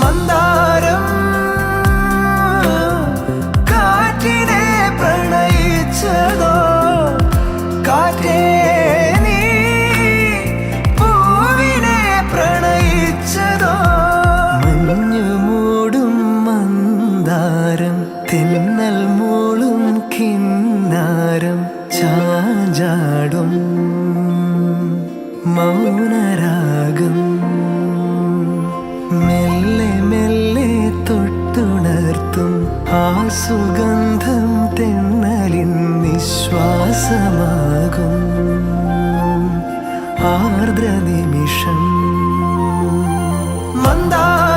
മന്ദാരം കാറ്റിനെ പ്രണയിച്ചതോ, കാറ്റേ നീ പൂവിനെ പ്രണയിച്ചതോ. മഞ്ഞു മൂടും മന്ദാരം, തെന്നൽ മൂളും കിന്നാരം, ചാഞ്ചാടും മൗനരാഗം, മെല്ലെ മെല്ലെ തൊട്ടുണർത്തും ആ സുഗന്ധം തെന്നലിൻ നിശ്വാസമാകും ആർദ്ര നിമിഷം. മന്ദാരം